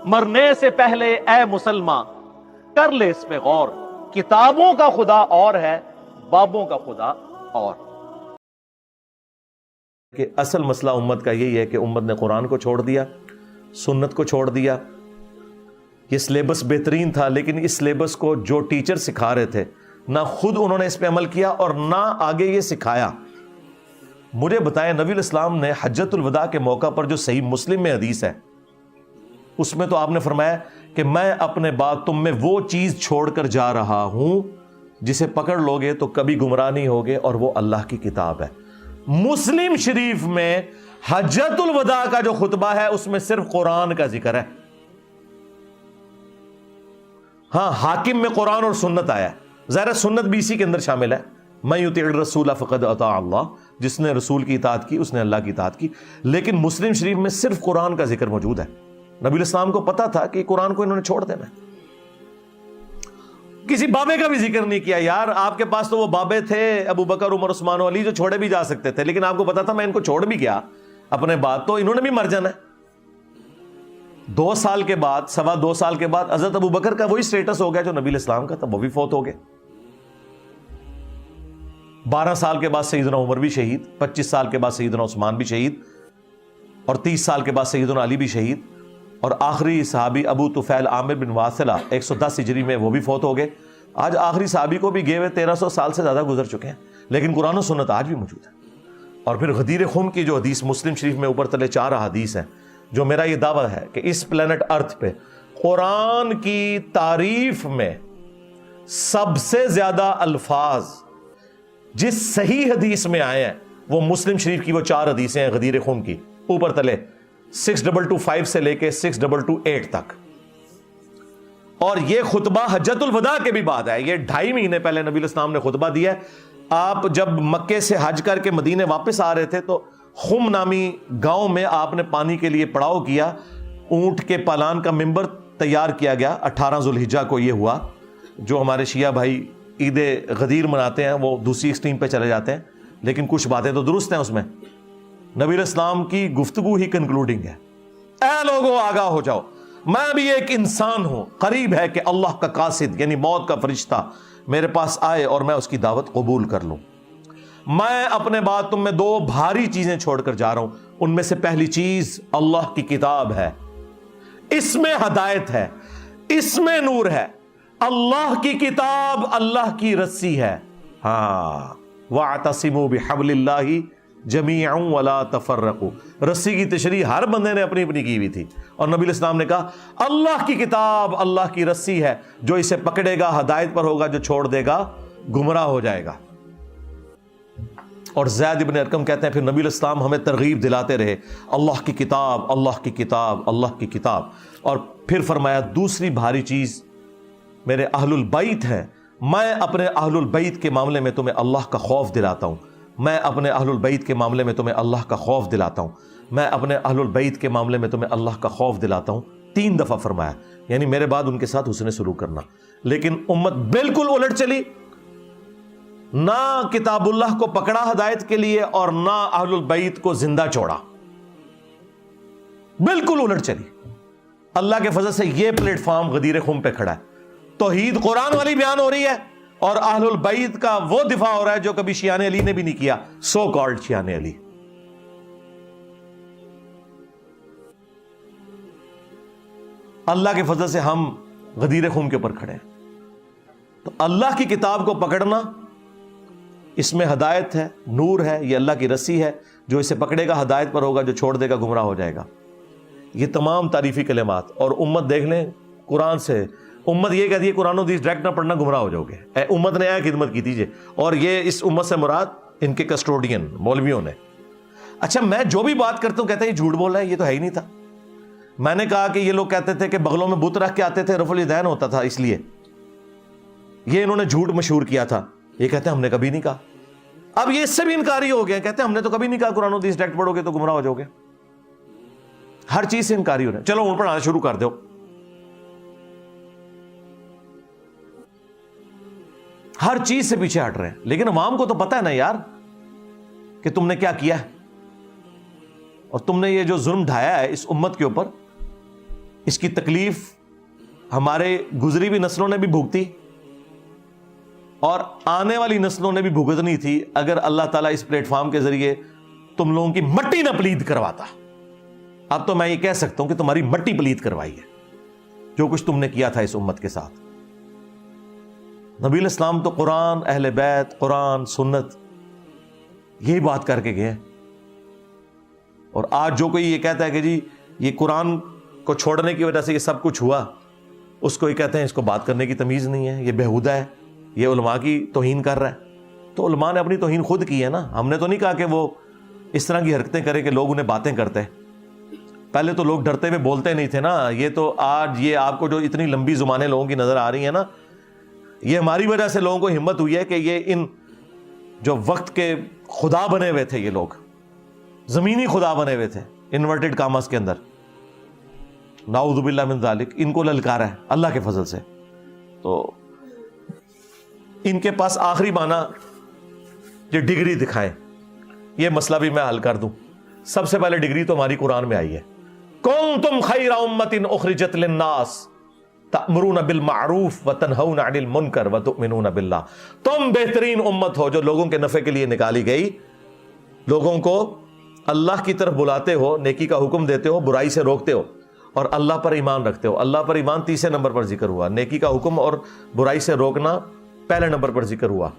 مرنے سے پہلے اے مسلمان کر لے اس پہ غور، کتابوں کا خدا اور ہے، بابوں کا خدا اور۔ کہ اصل مسئلہ امت کا یہی ہے کہ امت نے قرآن کو چھوڑ دیا، سنت کو چھوڑ دیا۔ یہ سلیبس بہترین تھا، لیکن اس سلیبس کو جو ٹیچر سکھا رہے تھے نہ خود انہوں نے اس پہ عمل کیا اور نہ آگے یہ سکھایا۔ مجھے بتائیں، نبی الاسلام نے حجۃ الوداع کے موقع پر جو صحیح مسلم میں حدیث ہے اس میں تو آپ نے فرمایا کہ میں اپنے بعد تم میں وہ چیز چھوڑ کر جا رہا ہوں جسے پکڑ لوگے تو کبھی گمراہ نہیں ہوگے، اور وہ اللہ کی کتاب ہے۔ مسلم شریف میں حجۃ الوداع کا جو خطبہ ہے اس میں صرف قرآن کا ذکر ہے۔ ہاں، حاکم میں قرآن اور سنت آیا ہے، ظاہر سنت بھی اسی کے اندر شامل ہے۔ من یطع الرسول فقد اطاع اللہ، جس نے رسول کی اطاعت کی اس نے اللہ کی اطاعت کی۔ لیکن مسلم شریف میں صرف قرآن کا ذکر موجود ہے۔ نبی الاسلام کو پتا تھا کہ قرآن کو انہوں نے چھوڑ دینا ہے۔ کسی بابے کا بھی ذکر نہیں کیا۔ یار آپ کے پاس تو وہ بابے تھے ابو بکر، عمر، عثمان و علی جو چھوڑے بھی جا سکتے تھے، لیکن آپ کو پتا تھا میں ان کو چھوڑ بھی گیا اپنے بعد تو انہوں نے بھی مر جانا ہے۔ 2 سال کے بعد، 2.25 سال کے بعد حضرت ابو بکر کا وہی سٹیٹس ہو گیا جو نبی الاسلام کا تھا، وہ بھی فوت ہو گئے۔ 12 سال کے بعد سیدنا عمر بھی شہید، 25 سال کے بعد سیدنا عثمان بھی شہید، اور 30 سال کے بعد سیدنا علی بھی شہید، اور آخری صحابی ابو طفیل عامر بن واصلہ 110 ہجری میں وہ بھی فوت ہو گئے۔ آج آخری صحابی کو بھی گئے ہوئے 1300 سال سے زیادہ گزر چکے ہیں، لیکن قرآن و سنت آج بھی موجود ہے۔ اور پھر غدیر خم کی جو حدیث مسلم شریف میں اوپر تلے 4 حدیث ہیں، جو میرا یہ دعویٰ ہے کہ اس پلانٹ ارتھ پہ قرآن کی تعریف میں سب سے زیادہ الفاظ جس صحیح حدیث میں آئے ہیں وہ مسلم شریف کی وہ 4 حدیثیں ہیں غدیر خم کی، اوپر تلے 6225 سے لے کے 6228 تک۔ اور یہ خطبہ حجۃ الوداع کے بھی بعد ہے، یہ 2.5 مہینے پہلے نبی الاسلام نے خطبہ دیا ہے۔ آپ جب مکے سے حج کر کے مدینے واپس آ رہے تھے تو خم نامی گاؤں میں آپ نے پانی کے لیے پڑاؤ کیا، اونٹ کے پالان کا ممبر تیار کیا گیا۔ 18 ذوالحجہ کو یہ ہوا۔ جو ہمارے شیعہ بھائی عید غدیر مناتے ہیں وہ دوسری ایکسٹریم پہ چلے جاتے ہیں، لیکن کچھ باتیں تو درست ہیں اس میں۔ نبی الاسلام کی گفتگو ہی کنکلوڈنگ ہے، اے لوگوں آگاہ ہو جاؤ، میں بھی ایک انسان ہوں، قریب ہے کہ اللہ کا قاصد یعنی موت کا فرشتہ میرے پاس آئے اور میں اس کی دعوت قبول کر لوں۔ میں اپنے بعد تم میں 2 بھاری چیزیں چھوڑ کر جا رہا ہوں، ان میں سے پہلی چیز اللہ کی کتاب ہے، اس میں ہدایت ہے، اس میں نور ہے۔ اللہ کی کتاب اللہ کی رسی ہے۔ ہاں، وَاعْتَصِمُوا بِحَبْلِ اللَّهِ جَمِيعًا وَلَا تَفَرَّقُوا، رسی کی تشریح ہر بندے نے اپنی اپنی کی ہوئی تھی، اور نبی الاسلام نے کہا اللہ کی کتاب اللہ کی رسی ہے، جو اسے پکڑے گا ہدایت پر ہوگا، جو چھوڑ دے گا گمراہ ہو جائے گا۔ اور زید ابن ارقم کہتے ہیں پھر نبی الاسلام ہمیں ترغیب دلاتے رہے، اللہ کی کتاب اللہ کی کتاب اللہ کی کتاب۔ اور پھر فرمایا دوسری بھاری چیز میرے اہل البیت ہیں، میں اپنے اہل البیت کے معاملے میں تمہیں اللہ کا خوف دلاتا ہوں، میں اپنے اہل البیت کے معاملے میں تمہیں اللہ کا خوف دلاتا ہوں، میں اپنے اہل البیت کے معاملے میں تمہیں اللہ کا خوف دلاتا ہوں۔ 3 دفعہ فرمایا، یعنی میرے بعد ان کے ساتھ حسن سلوک کرنا۔ لیکن امت بالکل الٹ چلی، نہ کتاب اللہ کو پکڑا ہدایت کے لیے اور نہ اہل البیت کو زندہ چھوڑا، بالکل الٹ چلی۔ اللہ کے فضل سے یہ پلیٹ فارم غدیر خم پہ کھڑا ہے، توحید قرآن والی بیان ہو رہی ہے اور اہل البیت کا وہ دفاع ہو رہا ہے جو کبھی شیعان علی نے بھی نہیں کیا، سو کالڈ شیعان علی۔ اللہ کے فضل سے ہم غدیر خم کے اوپر کھڑے ہیں۔ تو اللہ کی کتاب کو پکڑنا، اس میں ہدایت ہے، نور ہے، یہ اللہ کی رسی ہے، جو اسے پکڑے گا ہدایت پر ہوگا، جو چھوڑ دے گا گمراہ ہو جائے گا۔ یہ تمام تعریفی کلمات، اور امت دیکھ لیں قرآن سے، امت یہ کہتی ہے قرآن و حدیث ڈائریکٹ نہ پڑھنا گمراہ ہو جاؤ گے۔ اے امت نے خدمت کی تیجیے، اور یہ اس امت سے مراد ان کے کسٹوڈین مولویوں نے۔ اچھا، میں جو بھی بات کرتا ہوں کہتے ہیں یہ جھوٹ بول رہا ہے، یہ تو ہے ہی نہیں تھا۔ میں نے کہا کہ یہ لوگ کہتے تھے کہ بغلوں میں بت رکھ کے آتے تھے، رفع الیدین ہوتا تھا، اس لیے یہ انہوں نے جھوٹ مشہور کیا تھا۔ یہ کہتے ہیں ہم نے کبھی نہیں کہا۔ اب یہ اس سے بھی انکاری ہو گیا، کہتے ہیں ہم نے تو کبھی نہیں کہا قرآن و حدیث ڈائریکٹ پڑھو گے تو گمراہ ہو جاؤ گے۔ ہر چیز سے انکاری ہو رہا ہے۔ چلو ان پڑھانا شروع کر دو۔ ہر چیز سے پیچھے ہٹ رہے ہیں، لیکن عوام کو تو پتہ ہے نا یار کہ تم نے کیا کیا ہے، اور تم نے یہ جو ظلم ڈھایا ہے اس امت کے اوپر، اس کی تکلیف ہمارے گزری ہوئی نسلوں نے بھی بھگتی اور آنے والی نسلوں نے بھی بھگتنی تھی اگر اللہ تعالیٰ اس پلیٹ فارم کے ذریعے تم لوگوں کی مٹی نہ پلید کرواتا. اب تو میں یہ کہہ سکتا ہوں کہ تمہاری مٹی پلید کروائی ہے جو کچھ تم نے کیا تھا اس امت کے ساتھ. نبی علیہ السلام تو قرآن، اہل بیت، قرآن، سنت یہی بات کر کے گئے. اور آج جو کوئی یہ کہتا ہے کہ جی یہ قرآن کو چھوڑنے کی وجہ سے یہ سب کچھ ہوا، اس کو یہ کہتے ہیں اس کو بات کرنے کی تمیز نہیں ہے، یہ بےہودہ ہے، یہ علماء کی توہین کر رہا ہے. تو علماء نے اپنی توہین خود کی ہے نا. ہم نے تو نہیں کہا کہ وہ اس طرح کی حرکتیں کرے کہ لوگ انہیں باتیں کرتے ہیں. پہلے تو لوگ ڈرتے ہوئے بولتے نہیں تھے نا. یہ تو آج یہ آپ کو جو اتنی لمبی زبانیں لوگوں کی نظر آ رہی ہیں نا، یہ ہماری وجہ سے لوگوں کو ہمت ہوئی ہے کہ یہ ان جو وقت کے خدا بنے ہوئے تھے، یہ لوگ زمینی خدا بنے ہوئے تھے انورٹڈ کاماس کے اندر، نعوذ باللہ من ذالک، ان کو للکارا ہے اللہ کے فضل سے. تو ان کے پاس آخری معنی یہ ڈگری دکھائیں، یہ مسئلہ بھی میں حل کر دوں. سب سے پہلے ڈگری تو ہماری قرآن میں آئی ہے. کنتم خیر امۃ اخرجت للناس تأمرون بالمعروف وتنہون عن المنکر وتؤمنون باللہ. تم بہترین امت ہو جو لوگوں کے نفع کے لیے نکالی گئی، لوگوں کو اللہ کی طرف بلاتے ہو، نیکی کا حکم دیتے ہو، برائی سے روکتے ہو، اور اللہ پر ایمان رکھتے ہو. اللہ پر ایمان تیسرے نمبر پر ذکر ہوا، نیکی کا حکم اور برائی سے روکنا پہلے نمبر پر ذکر ہوا،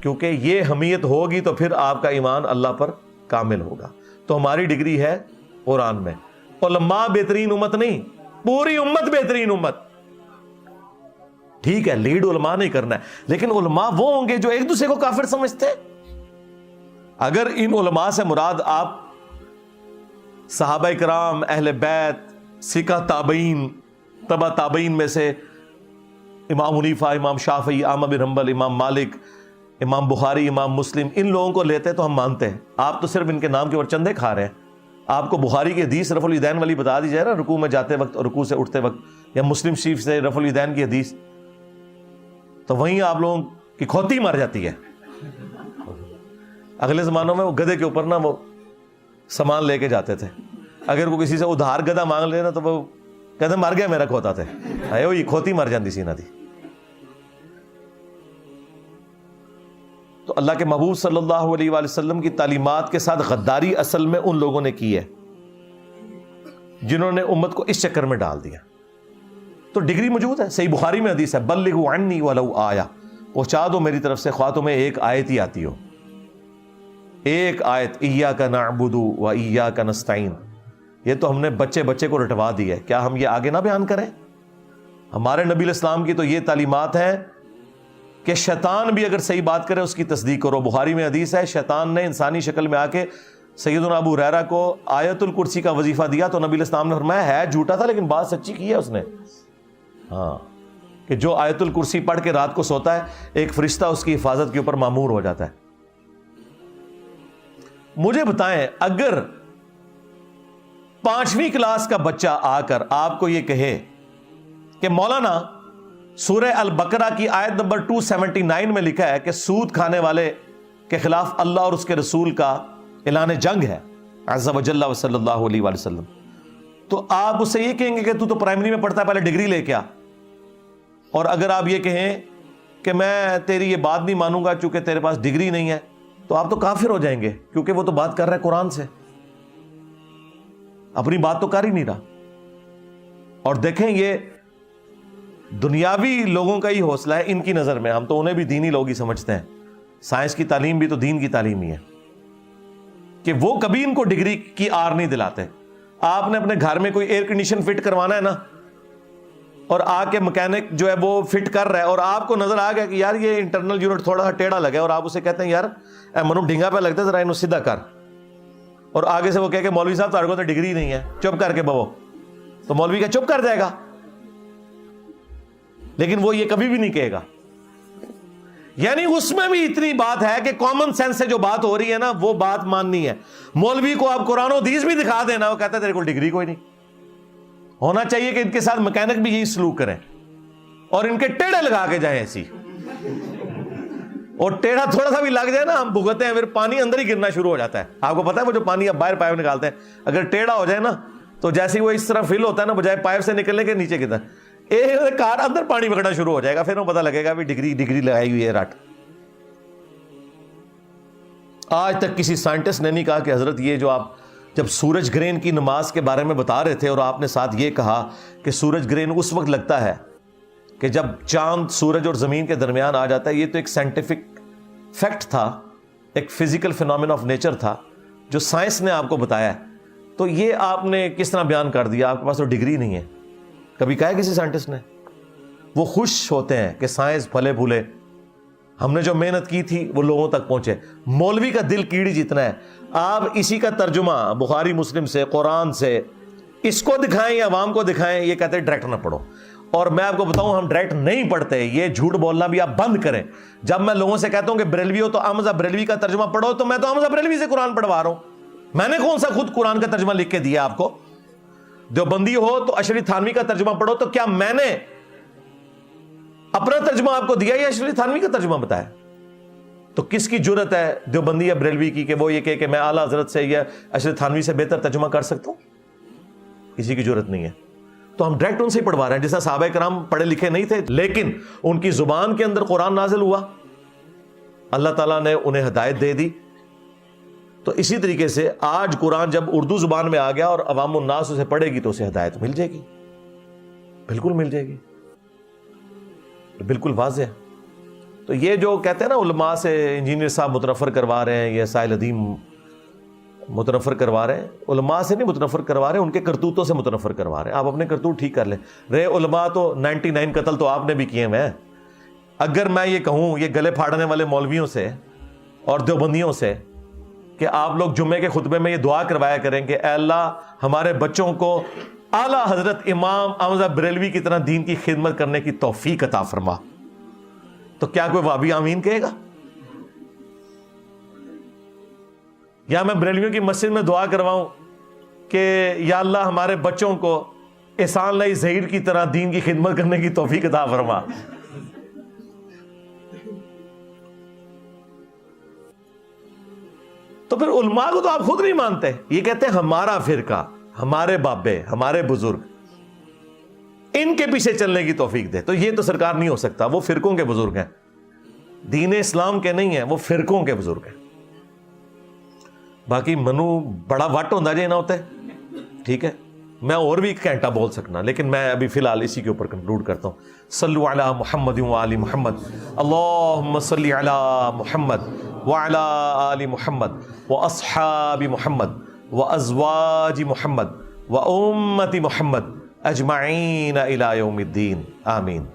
کیونکہ یہ حمیت ہوگی تو پھر آپ کا ایمان اللہ پر کامل ہوگا. تو ہماری ڈگری ہے قرآن میں. علماء بہترین امت نہیں، پوری امت بہترین امت. ٹھیک ہے لیڈ علماء نہیں کرنا ہے، لیکن علماء وہ ہوں گے جو ایک دوسرے کو کافر سمجھتے ہیں. اگر ان علماء سے مراد آپ صحابہ کرام، اہل بیت، سکہ تابعین، تبع تابعین میں سے امام حنیفہ، امام شافعی، احمد بن حنبل، امام مالک، امام بخاری، امام مسلم، ان لوگوں کو لیتے تو ہم مانتے ہیں. آپ تو صرف ان کے نام کے اوپر چندے کھا رہے ہیں. آپ کو بخاری کی حدیث رفع الیدین والی بتا دی جائے نا، رکوع میں جاتے وقت اور رکوع سے اٹھتے وقت، یا مسلم شریف سے رفع الیدین کی حدیث، تو وہیں آپ لوگوں کی کھوتی مار جاتی ہے. اگلے زمانوں میں وہ گدھے کے اوپر نا وہ سامان لے کے جاتے تھے. اگر وہ کسی سے ادھار گدھا مانگ لینا تو وہ کہتے مر گیا میرا کھوتا تھے، یہ کھوتی مر جاتی سی نہ تھی. تو اللہ کے محبوب صلی اللہ علیہ وآلہ وسلم کی تعلیمات کے ساتھ غداری اصل میں ان لوگوں نے کی ہے جنہوں نے امت کو اس چکر میں ڈال دیا. تو ڈگری موجود ہے. صحیح بخاری میں حدیث ہے، بلغوا عنی ولو آیہ، پہنچا دو میری طرف سے خواہ تمہیں ایک آیت ہی آتی ہو، ایک آیت، ایاک نعبد و ایاک نستعین. یہ تو ہم نے بچے بچے کو رٹوا دی ہے. کیا ہم یہ آگے نہ بیان کریں؟ ہمارے نبی علیہ السلام کی تو یہ تعلیمات ہیں کہ شیطان بھی اگر صحیح بات کرے اس کی تصدیق کرو. بخاری میں حدیث ہے شیطان نے انسانی شکل میں آ کے سیدنا ابو ہریرہ کو آیت الکرسی کا وظیفہ دیا تو نبی علیہ السلام نے فرمایا ہے جھوٹا تھا لیکن بات سچی کی ہے اس نے. ہاں، کہ جو آیت الکرسی پڑھ کے رات کو سوتا ہے ایک فرشتہ اس کی حفاظت کے اوپر مامور ہو جاتا ہے. مجھے بتائیں اگر 5ویں کلاس کا بچہ آ کر آپ کو یہ کہے کہ مولانا سورہ البقرہ کی آیت نمبر 279 میں لکھا ہے کہ سود کھانے والے کے خلاف اللہ اور اس کے رسول کا اعلان جنگ ہے عز و جل و صلی اللہ علیہ وآلہ وسلم، تو آپ اس سے یہ کہیں گے کہ تو پرائمری میں پڑھتا ہے پہلے ڈگری لے کے آ. اور اگر آپ یہ کہیں کہ میں تیری یہ بات نہیں مانوں گا چونکہ تیرے پاس ڈگری نہیں ہے، تو آپ تو کافر ہو جائیں گے، کیونکہ وہ تو بات کر رہا ہے قرآن سے، اپنی بات تو کر ہی نہیں رہا. اور دیکھیں یہ دنیاوی لوگوں کا ہی حوصلہ ہے ان کی نظر میں. ہم تو انہیں بھی دینی لوگ ہی سمجھتے ہیں. سائنس کی تعلیم بھی تو دین کی تعلیم ہی ہے کہ وہ کبھی ان کو ڈگری کی آر نہیں دلاتے. آپ نے اپنے گھر میں کوئی ایئر کنڈیشن فٹ کروانا ہے نا، اور آ کے مکینک جو ہے وہ فٹ کر رہا ہے اور آپ کو نظر آ گیا کہ یار یہ انٹرنل یونٹ تھوڑا سا ٹیڑھا لگا ہے، اور آپ اسے کہتے ہیں یار اے منو ڈھنگا پہ لگتا ہے ذرا انہوں سیدھا کر، اور آگے سے وہ کہے کہ مولوی صاحب تارے کو تو ڈگری نہیں ہے، چپ کر کے بو، تو مولوی کا چپ کر جائے گا. لیکن وہ یہ کبھی بھی نہیں کہے گا. یعنی اس میں بھی اتنی بات ہے کہ کامن سینس سے جو بات ہو رہی ہے نا وہ بات ماننی ہے. مولوی کو آپ قرآن و حدیث بھی دکھا دینا، وہ کہتا ہے تیرے کو ڈگری کوئی نہیں. ہونا چاہیے کہ ان کے ساتھ مکینک بھی یہی سلوک کریں اور ان کے ٹیڑے لگا کے جائیں ایسی، اور ٹیڑھا تھوڑا سا بھی لگ جائے نا ہم بھگتے ہیں، پھر پانی اندر ہی گرنا شروع ہو جاتا ہے. آپ کو پتا ہے وہ جو پانی آپ باہر پائپ نکالتے ہیں اگر ٹیڑھا ہو جائے نا تو جیسے وہ اس طرح فل ہوتا ہے نا، بجائے پائپ سے نکلنے کے نیچے کی طرح ایک کار اندر پانی بگڑنا شروع ہو جائے گا، پھر وہ پتہ لگے گا بھی ڈگری لگائی ہوئی ہے رٹ۔ آج تک کسی سائنٹسٹ نے نہیں کہا کہ حضرت یہ جو آپ جب سورج گرہن کی نماز کے بارے میں بتا رہے تھے اور آپ نے ساتھ یہ کہا کہ سورج گرہن اس وقت لگتا ہے کہ جب چاند سورج اور زمین کے درمیان آ جاتا ہے، یہ تو ایک سائنٹیفک فیکٹ تھا، ایک فزیکل فینومین آف نیچر تھا جو سائنس نے آپ کو بتایا ہے، تو یہ آپ نے کس طرح بیان کر دیا؟ آپ کے پاس تو ڈگری نہیں ہے۔ کبھی کہا ہے کسی سائنٹسٹ نے؟ وہ خوش ہوتے ہیں کہ سائنس پھلے پھولے، ہم نے جو محنت کی تھی وہ لوگوں تک پہنچے۔ مولوی کا دل کیڑی جتنا ہے، آپ اسی کا ترجمہ بخاری مسلم سے، قرآن سے اس کو دکھائیں یا عوام کو دکھائیں، یہ کہتے ہیں ڈائریکٹ نہ پڑھو۔ اور میں آپ کو بتاؤں ہم ڈائریکٹ نہیں پڑھتے، یہ جھوٹ بولنا بھی آپ بند کریں۔ جب میں لوگوں سے کہتا ہوں کہ بریلوی ہو تو احمد بریلوی کا ترجمہ پڑھو، تو میں تو احمد بریلوی سے قرآن پڑھوا رہا ہوں، میں نے کون سا خود قرآن کا ترجمہ لکھ کے دیا آپ کو؟ دیوبندی ہو تو اشرف تھانوی کا ترجمہ پڑھو، تو کیا میں نے اپنا ترجمہ آپ کو دیا یا اشرف تھانوی کا ترجمہ بتایا؟ تو کس کی جرت ہے دیوبندی یا بریلوی کی کہ وہ یہ کہ میں اعلیٰ حضرت سے یا اشرف تھانوی سے بہتر ترجمہ کر سکتا ہوں؟ کسی کی جرت نہیں ہے۔ تو ہم ڈائریکٹ ان سے ہی پڑھوا رہے ہیں، جیسا صحابہ کرام پڑھے لکھے نہیں تھے لیکن ان کی زبان کے اندر قرآن نازل ہوا، اللہ تعالیٰ نے انہیں ہدایت دے دی۔ تو اسی طریقے سے آج قرآن جب اردو زبان میں آ گیا اور عوام الناس اسے پڑھے گی تو اسے ہدایت مل جائے گی، بالکل مل جائے گی، بالکل واضح ہے۔ تو یہ جو کہتے ہیں نا علماء سے انجینئر صاحب متنفر کروا رہے ہیں یا سائل ادیم متنفر کروا رہے ہیں، علماء سے نہیں متنفر کروا رہے ہیں، ان کے کرتوتوں سے متنفر کروا رہے ہیں۔ آپ اپنے کرتوت ٹھیک کر لیں۔ رہے علماء تو 99 قتل تو آپ نے بھی کیے ہیں۔ اگر میں یہ کہوں یہ گلے پھاڑنے والے مولویوں سے اور دیوبندیوں سے کہ آپ لوگ جمعے کے خطبے میں یہ دعا کروایا کریں کہ اے اللہ ہمارے بچوں کو اعلیٰ حضرت امام احمد بریلوی کی طرح دین کی خدمت کرنے کی توفیق عطا فرما، تو کیا کوئی وہابی آمین کہے گا؟ یا میں بریلویوں کی مسجد میں دعا کرواؤں کہ یا اللہ ہمارے بچوں کو احسان لائی ظہیر کی طرح دین کی خدمت کرنے کی توفیق عطا فرما؟ تو پھر علماء کو تو آپ خود نہیں مانتے، یہ کہتے ہیں ہمارا فرقہ، ہمارے بابے، ہمارے بزرگ، ان کے پیچھے چلنے کی توفیق دے۔ تو یہ تو سرکار نہیں ہو سکتا، وہ فرقوں کے بزرگ ہیں، دین اسلام کے نہیں ہیں، وہ فرقوں کے بزرگ ہیں۔ باقی منو بڑا وٹ ہوتا جی نہ ہوتے، ٹھیک ہے، میں اور بھی ایک گھنٹہ بول سکنا، لیکن میں ابھی فی الحال اسی کے اوپر کنکلوڈ کرتا ہوں۔ صلو علی محمد وآل محمد، اللہم صلی علی محمد وعلی آل محمد واصحاب محمد وازواج محمد وامت محمد اجمعین الی یوم الدین، آمین۔